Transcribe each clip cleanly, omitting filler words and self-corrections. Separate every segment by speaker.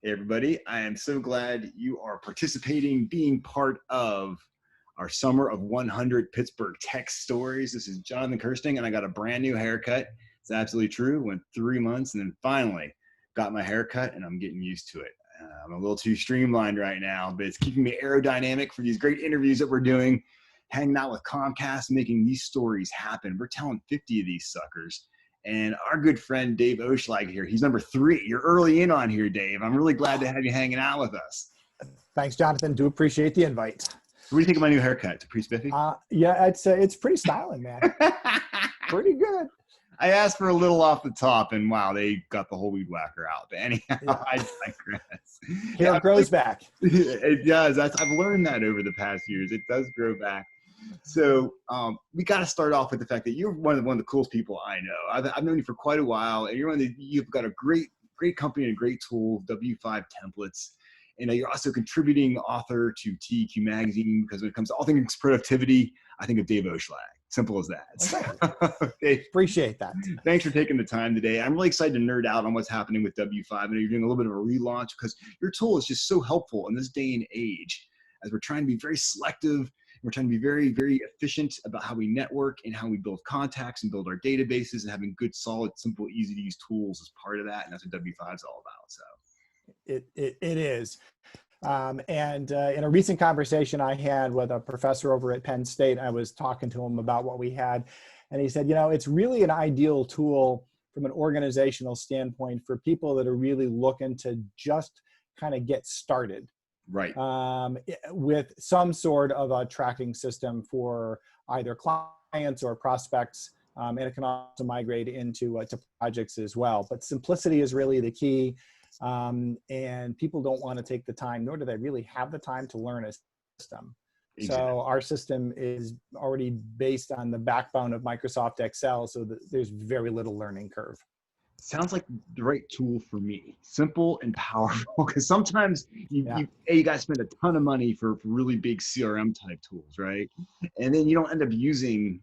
Speaker 1: Hey everybody, I am so glad you are participating, being part of our Summer of 100 Pittsburgh Tech Stories. This is Jonathan Kirsting, and I got a brand new haircut. It's absolutely true. Went 3 months and then finally got my haircut, and I'm getting used to it. I'm a little too streamlined right now, but it's keeping me aerodynamic for these great interviews that we're doing, hanging out with Comcast, making these stories happen. We're telling 50 of these suckers. And our good friend Dave Oshlag here, he's number 3. You're early in on here, Dave. I'm really glad to have you hanging out with us.
Speaker 2: Thanks, Jonathan. Do appreciate the invite.
Speaker 1: So what do you think of my new haircut? It's pretty spiffy?
Speaker 2: Yeah, it's pretty styling, man. Pretty good.
Speaker 1: I asked for a little off the top, and wow, they got the whole weed whacker out. But anyhow, yeah. I digress.
Speaker 2: Hair grows back.
Speaker 1: It does. I've learned that over the past years. It does grow back. So we got to start off with the fact that you're one of the coolest people I know. I've known you for quite a while, and you've got a great company and a great tool, W5 Templates. And you're also a contributing author to TEQ Magazine, because when it comes to all things productivity, I think of Dave Oshlag. Simple as that.
Speaker 2: Okay. Appreciate that.
Speaker 1: Thanks for taking the time today. I'm really excited to nerd out on what's happening with W5. And you're doing a little bit of a relaunch because your tool is just so helpful in this day and age, as we're trying to be very selective. We're trying to be very, very efficient about how we network and how we build contacts and build our databases, and having good, solid, simple, easy to use tools is part of that. And that's what W5 is all about. So
Speaker 2: it is. In a recent conversation I had with a professor over at Penn State, I was talking to him about what we had. And he said, it's really an ideal tool from an organizational standpoint for people that are really looking to just kind of get started.
Speaker 1: Right.
Speaker 2: With some sort of a tracking system for either clients or prospects, and it can also migrate into to projects as well. But simplicity is really the key, and people don't want to take the time, nor do they really have the time to learn a system. Exactly. So our system is already based on the backbone of Microsoft Excel, so that there's very little learning curve.
Speaker 1: Sounds like the right tool for me. Simple and powerful, because sometimes you got to spend a ton of money for really big CRM type tools, right? And then you don't end up using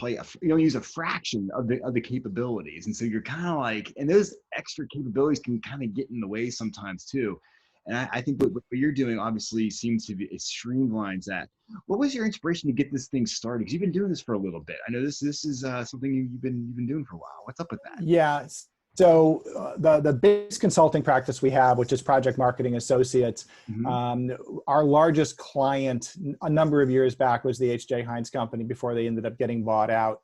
Speaker 1: use a fraction of the capabilities. And so you're kind of like, and those extra capabilities can kind of get in the way sometimes too. And I think what you're doing obviously seems to be, it streamlines that. What was your inspiration to get this thing started? Because you've been doing this for a little bit. I know this is something you've been doing for a while. What's up with that?
Speaker 2: Yeah. So the base consulting practice we have, which is Project Marketing Associates, our largest client a number of years back was the H.J. Heinz Company before they ended up getting bought out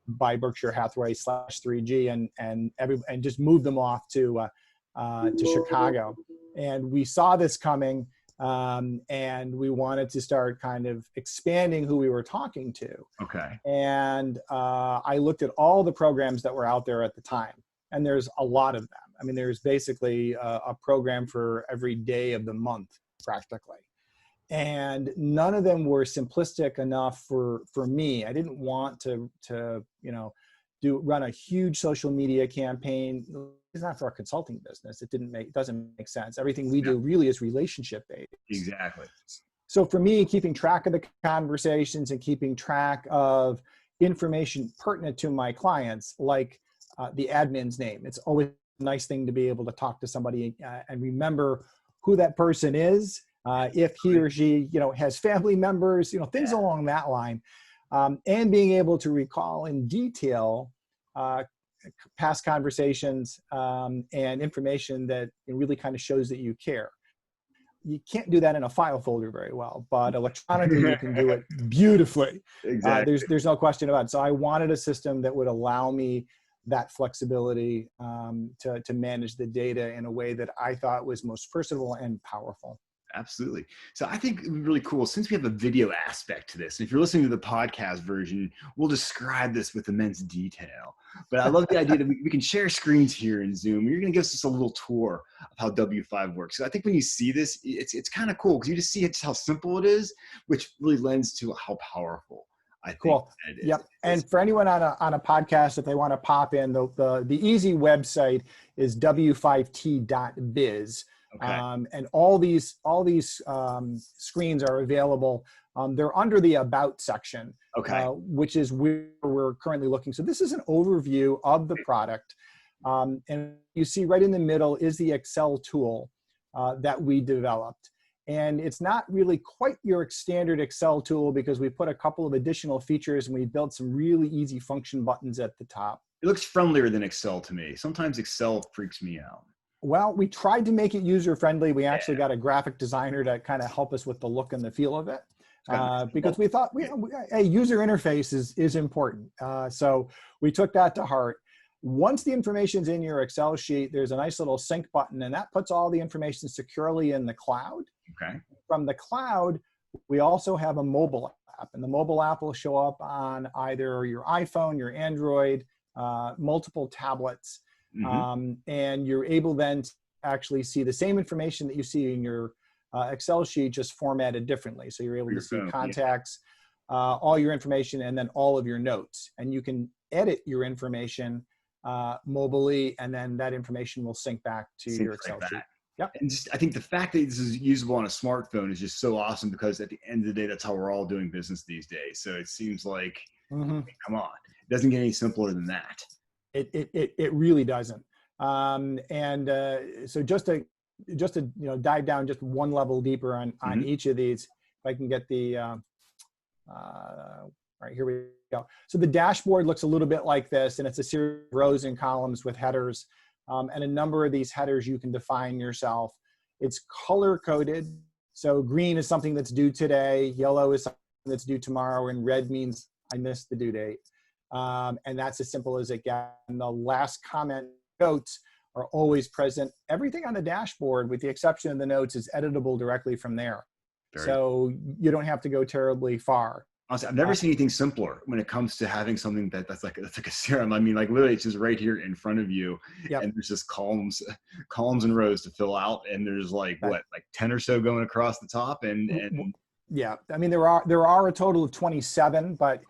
Speaker 2: by Berkshire Hathaway / 3G, and just moved them off to Chicago. And we saw this coming, and we wanted to start kind of expanding who we were talking to.
Speaker 1: Okay.
Speaker 2: And I looked at all the programs that were out there at the time, and there's a lot of them. I mean, there's basically a program for every day of the month, practically. And none of them were simplistic enough for me. I didn't want to run a huge social media campaign. It's not for our consulting business. It doesn't make sense. Everything we do really is relationship based.
Speaker 1: Exactly.
Speaker 2: So for me, keeping track of the conversations and keeping track of information pertinent to my clients, like the admin's name, it's always a nice thing to be able to talk to somebody and remember who that person is, if he or she has family members, things along that line, and being able to recall in detail past conversations and information that really kind of shows that you care. You can't do that in a file folder very well, but electronically you can do it beautifully.
Speaker 1: Exactly.
Speaker 2: There's no question about it. So I wanted a system that would allow me that flexibility to manage the data in a way that I thought was most personal and powerful.
Speaker 1: Absolutely. So I think it would be really cool, since we have a video aspect to this. If you're listening to the podcast version, we'll describe this with immense detail. But I love the idea that we can share screens here in Zoom. You're going to give us just a little tour of how W5 works. So I think when you see this, it's kind of cool, because you just see just how simple it is, which really lends to how powerful I think that is.
Speaker 2: Yep. And for anyone on a podcast, if they want to pop in, the easy website is w5t.biz.
Speaker 1: Okay.
Speaker 2: And all these screens are available. They're under the About section, which is where we're currently looking. So this is an overview of the product. And you see right in the middle is the Excel tool that we developed. And it's not really quite your standard Excel tool because we put a couple of additional features and we built some really easy function buttons at the top.
Speaker 1: It looks friendlier than Excel to me. Sometimes Excel freaks me out.
Speaker 2: Well, we tried to make it user-friendly. We actually got a graphic designer to kind of help us with the look and the feel of it. Because we thought a user interface is important. So we took that to heart. Once the information's in your Excel sheet, there's a nice little sync button, and that puts all the information securely in the cloud.
Speaker 1: Okay.
Speaker 2: From the cloud, we also have a mobile app, and the mobile app will show up on either your iPhone, your Android, multiple tablets, and you're able then to actually see the same information that you see in your Excel sheet, just formatted differently. So you're able to see contacts, all your information, and then all of your notes. And you can edit your information mobily, and then that information will sync back to your Excel sheet. Yep.
Speaker 1: And just, I think the fact that this is usable on a smartphone is just so awesome because at the end of the day, that's how we're all doing business these days. So it seems like, come on, it doesn't get any simpler than that.
Speaker 2: It really doesn't. So just to dive down just one level deeper on each of these, if I can get the right, here we go. So the dashboard looks a little bit like this, and it's a series of rows and columns with headers, and a number of these headers you can define yourself. It's color coded, so green is something that's due today, yellow is something that's due tomorrow, and red means I missed the due date. And that's as simple as it gets. And the last comment notes are always present. Everything on the dashboard, with the exception of the notes, is editable directly from there. So you don't have to go terribly far.
Speaker 1: Honestly, I've never seen anything simpler when it comes to having something that's like a CRM. I mean, like literally, it's just right here in front of you, and there's just columns and rows to fill out, and there's like 10 or so going across the top, and
Speaker 2: yeah, I mean there are a total of 27, but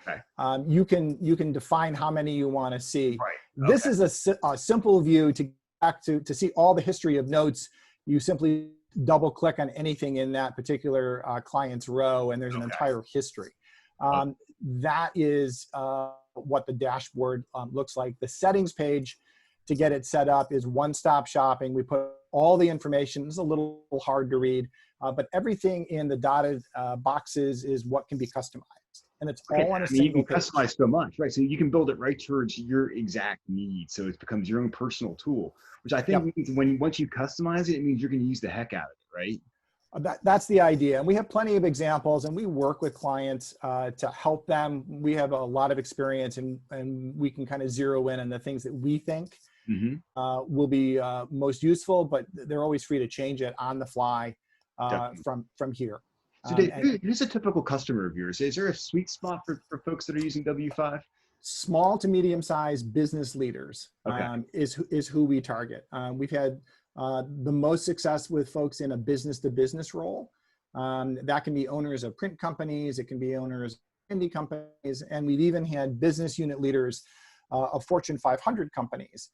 Speaker 2: you can define how many you want to see. Right. This is a simple view to see all the history of notes. You simply double click on anything in that particular client's row, and there's an entire history. That is what the dashboard looks like. The settings page to get it set up is one-stop shopping. We put all the information. It's a little hard to read, but everything in the dotted boxes is what can be customized. And it's all on a single
Speaker 1: you can customize so much, right? So you can build it right towards your exact needs. So it becomes your own personal tool, which I think means once you customize it, it means you're going to use the heck out of it, right?
Speaker 2: That's the idea. And we have plenty of examples, and we work with clients to help them. We have a lot of experience, and we can kind of zero in on the things that we think will be most useful, but they're always free to change it on the fly from here.
Speaker 1: So Dave, who's a typical customer of yours? Is there a sweet spot for folks that are using W5?
Speaker 2: Small to medium-sized business leaders is who we target. We've had the most success with folks in a business-to-business role. That can be owners of print companies, it can be owners of indie companies, and we've even had business unit leaders of Fortune 500 companies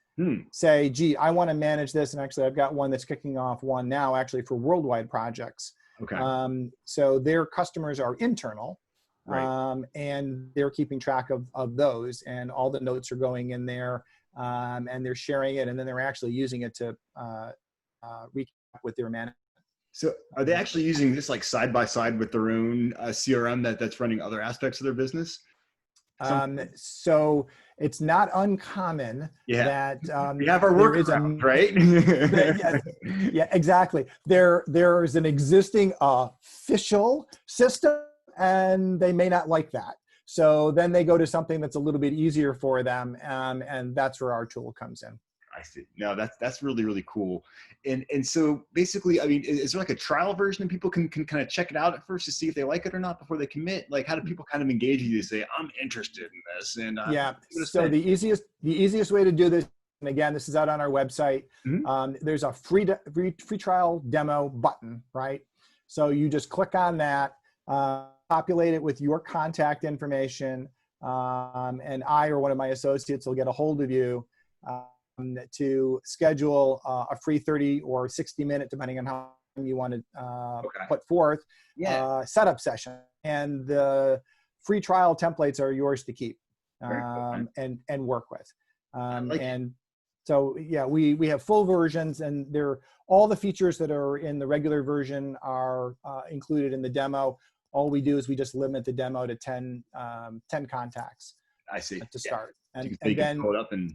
Speaker 2: say, gee, I want to manage this, and actually I've got one that's kicking off one now actually for worldwide projects. So their customers are internal, and they're keeping track of those, and all the notes are going in there, and they're sharing it, and then they're actually using it to recap with their management.
Speaker 1: So are they actually using this like side by side with their own CRM that's running other aspects of their business?
Speaker 2: So it's not uncommon that
Speaker 1: we have our workaround, right?
Speaker 2: Yeah, exactly. There is an existing official system, and they may not like that. So then they go to something that's a little bit easier for them, and that's where our tool comes in.
Speaker 1: I see. No, that's really, really cool. And so basically, I mean, is there like a trial version that people can kind of check it out at first to see if they like it or not before they commit? Like, how do people kind of engage you to say, I'm interested in this? And
Speaker 2: so the easiest way to do this, and again, this is out on our website. There's a free trial demo button, right? So you just click on that, populate it with your contact information, and I or one of my associates will get a hold of you to schedule a free 30 or 60 minute, depending on how you want to put forth, setup session. And the free trial templates are yours to keep and work with. So yeah, we have full versions, and all the features that are in the regular version are included in the demo. All we do is we just limit the demo to 10 contacts.
Speaker 1: I see.
Speaker 2: To start.
Speaker 1: So
Speaker 2: And
Speaker 1: they can
Speaker 2: then
Speaker 1: pull it up and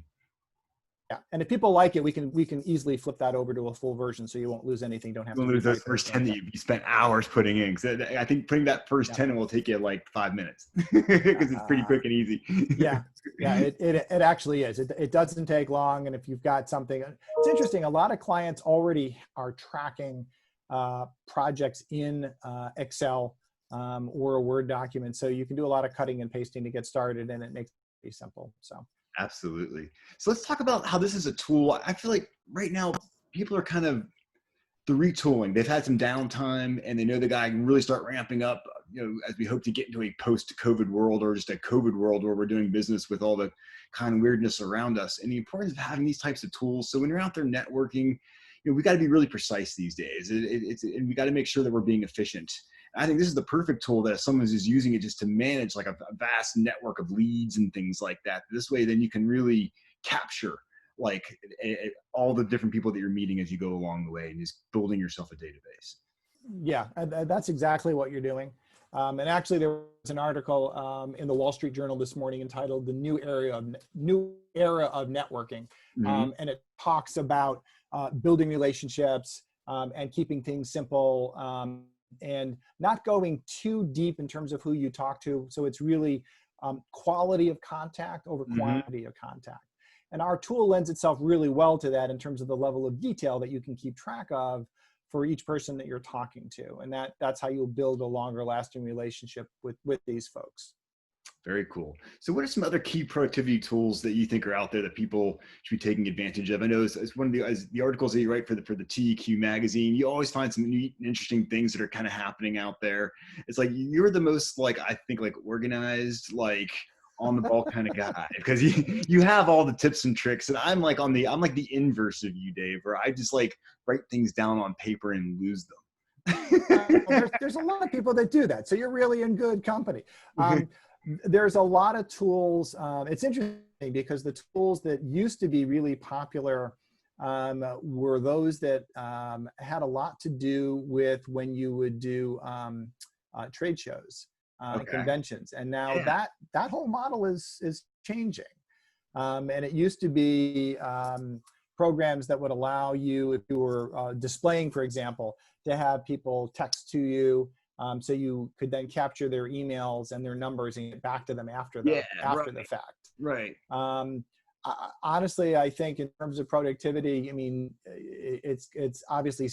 Speaker 2: yeah, and if people like it, we can easily flip that over to a full version, so you won't lose anything. Don't have to
Speaker 1: lose those
Speaker 2: retype
Speaker 1: first
Speaker 2: it.
Speaker 1: 10 that you spent hours putting in. So I think putting that first 10 will take you like 5 minutes because it's pretty quick and easy.
Speaker 2: Yeah, it actually is. It doesn't take long, and if you've got something, it's interesting. A lot of clients already are tracking projects in Excel or a Word document, so you can do a lot of cutting and pasting to get started, and it makes it pretty simple. So.
Speaker 1: Absolutely. So let's talk about how this is a tool. I feel like right now people are kind of the retooling. They've had some downtime and they know the guy can really start ramping up, as we hope to get into a post-COVID world or just a COVID world where we're doing business with all the kind of weirdness around us, and the importance of having these types of tools. So when you're out there networking, we got to be really precise these days. And we got to make sure that we're being efficient. I think this is the perfect tool that if someone is using it just to manage like a vast network of leads and things like that. This way, then you can really capture like all the different people that you're meeting as you go along the way and just building yourself a database.
Speaker 2: Yeah, that's exactly what you're doing. And actually, there was an article in the Wall Street Journal this morning entitled "The New Era of Networking," and it talks about building relationships and keeping things simple. And not going too deep in terms of who you talk to. So it's really quality of contact over quantity of contact. And our tool lends itself really well to that in terms of the level of detail that you can keep track of for each person that you're talking to. And that's how you'll build a longer lasting relationship with these folks.
Speaker 1: Very cool. So what are some other key productivity tools that you think are out there that people should be taking advantage of? I know as one of the articles that you write for the TEQ magazine, you always find some neat and interesting things that are kind of happening out there. It's like you're the most I think organized, on the ball kind of guy, because you have all the tips and tricks, and I'm like the inverse of you, Dave, where I just write things down on paper and lose them.
Speaker 2: There's a lot of people that do that. So you're really in good company. There's a lot of tools. It's interesting because the tools that used to be really popular were those that had a lot to do with when you would do trade shows, conventions. And now that whole model is changing. And it used to be programs that would allow you, if you were displaying, for example, to have people text to you. So you could then capture their emails and their numbers and get back to them after the fact.
Speaker 1: Right.
Speaker 2: Honestly, I think in terms of productivity, I mean, it's obviously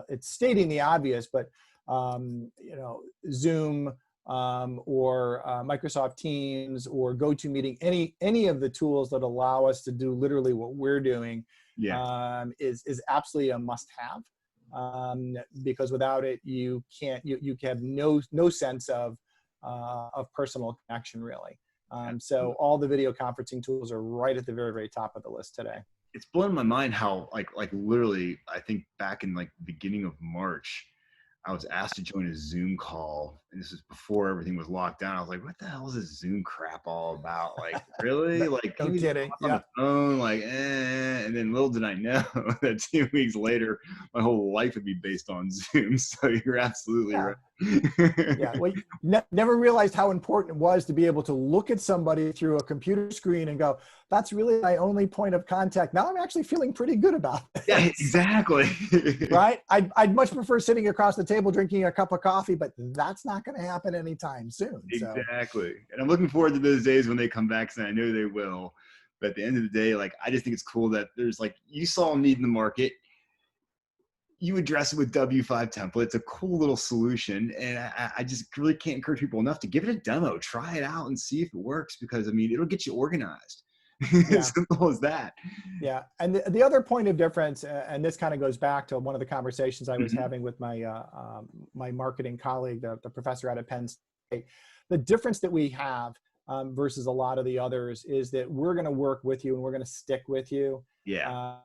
Speaker 2: it's stating the obvious, but Zoom or Microsoft Teams or GoToMeeting, any of the tools that allow us to do literally what we're doing, is absolutely a must-have. Because without it, you have no sense of personal connection, really. So all the video conferencing tools are right at the very, very top of the list today.
Speaker 1: It's blown my mind how literally, I think back in the beginning of March, I was asked to join a Zoom call, and this was before everything was locked down. I was like, what the hell is this Zoom crap all about? Really?
Speaker 2: No kidding.
Speaker 1: On the phone, and then little did I know that 2 weeks later, my whole life would be based on Zoom. So you're absolutely right.
Speaker 2: Yeah, well, never realized how important it was to be able to look at somebody through a computer screen and go, that's really my only point of contact. Now I'm actually feeling pretty good about it.
Speaker 1: Yeah, exactly.
Speaker 2: Right? I'd much prefer sitting across the table drinking a cup of coffee, but that's not going to happen anytime soon.
Speaker 1: Exactly. And I'm looking forward to those days when they come back, because I know they will. But at the end of the day, I just think it's cool that there's you saw a need in the market. You address it with W5 template. It's a cool little solution. And I just really can't encourage people enough to give it a demo, try it out and see if it works, because it'll get you organized. As simple as that.
Speaker 2: Yeah. And the other point of difference, and this kind of goes back to one of the conversations I was having with my my marketing colleague, the professor out of Penn State. The difference that we have versus a lot of the others is that we're going to work with you and we're going to stick with you.
Speaker 1: Yeah.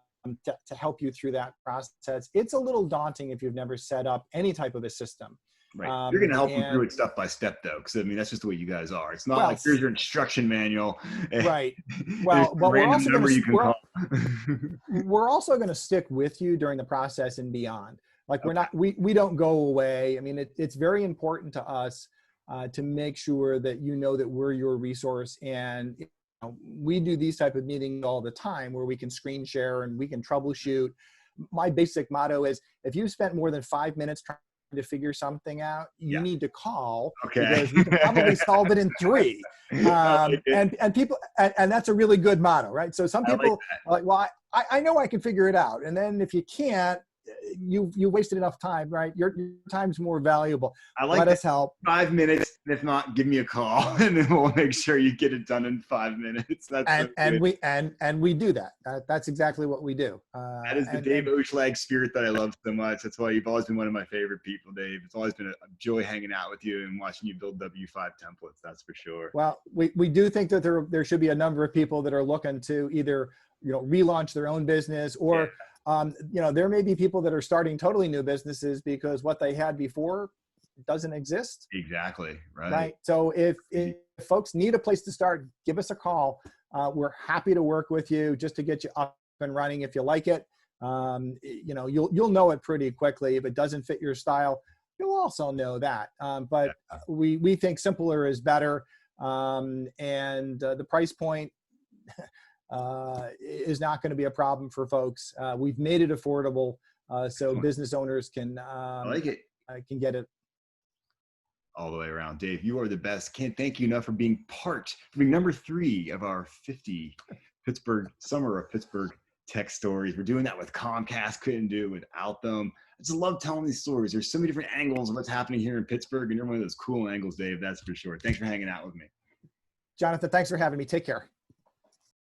Speaker 2: To help you through that process. It's a little daunting if you've never set up any type of a system.
Speaker 1: Right. You're going to help them through it step by step, though, because I mean that's just the way you guys are. It's not like here's your instruction manual.
Speaker 2: Right. Well, but
Speaker 1: we're also going to
Speaker 2: we're also going to stick with you during the process and beyond. Like we don't go away. I mean, it's very important to us to make sure that you know that we're your resource, and we do these type of meetings all the time where we can screen share and we can troubleshoot. My basic motto is if you've spent more than 5 minutes trying to figure something out, you need to call because we can probably solve it in 3. And people, and that's a really good motto, right? So some people are like, well, I know I can figure it out. And then if you can't, you wasted enough time, right? Your time's more valuable. Let us help.
Speaker 1: 5 minutes. If not, give me a call and then we'll make sure you get it done in 5 minutes.
Speaker 2: And we do that. That's exactly what we do.
Speaker 1: That is the Dave Oshlag spirit that I love so much. That's why you've always been one of my favorite people, Dave. It's always been a joy hanging out with you and watching you build W5 templates. That's for sure.
Speaker 2: Well, we do think that there should be a number of people that are looking to either relaunch their own business or there may be people that are starting totally new businesses because what they had before doesn't exist.
Speaker 1: Exactly.
Speaker 2: Right. So if folks need a place to start, give us a call. We're happy to work with you just to get you up and running. If you like it, you'll know it pretty quickly. If it doesn't fit your style, you'll also know that. But we think simpler is better. And the price point is not going to be a problem for folks. We've made it affordable so business owners can can get it
Speaker 1: all the way around. Dave, you are the best. Can't thank you enough for being number 3 of our 50 Summer of Pittsburgh Tech Stories. We're doing that with Comcast. Couldn't do it without them. I just love telling these stories. There's so many different angles of what's happening here in Pittsburgh, and you're one of those cool angles, Dave. That's for sure. Thanks for hanging out with me.
Speaker 2: Jonathan, thanks for having me. Take care.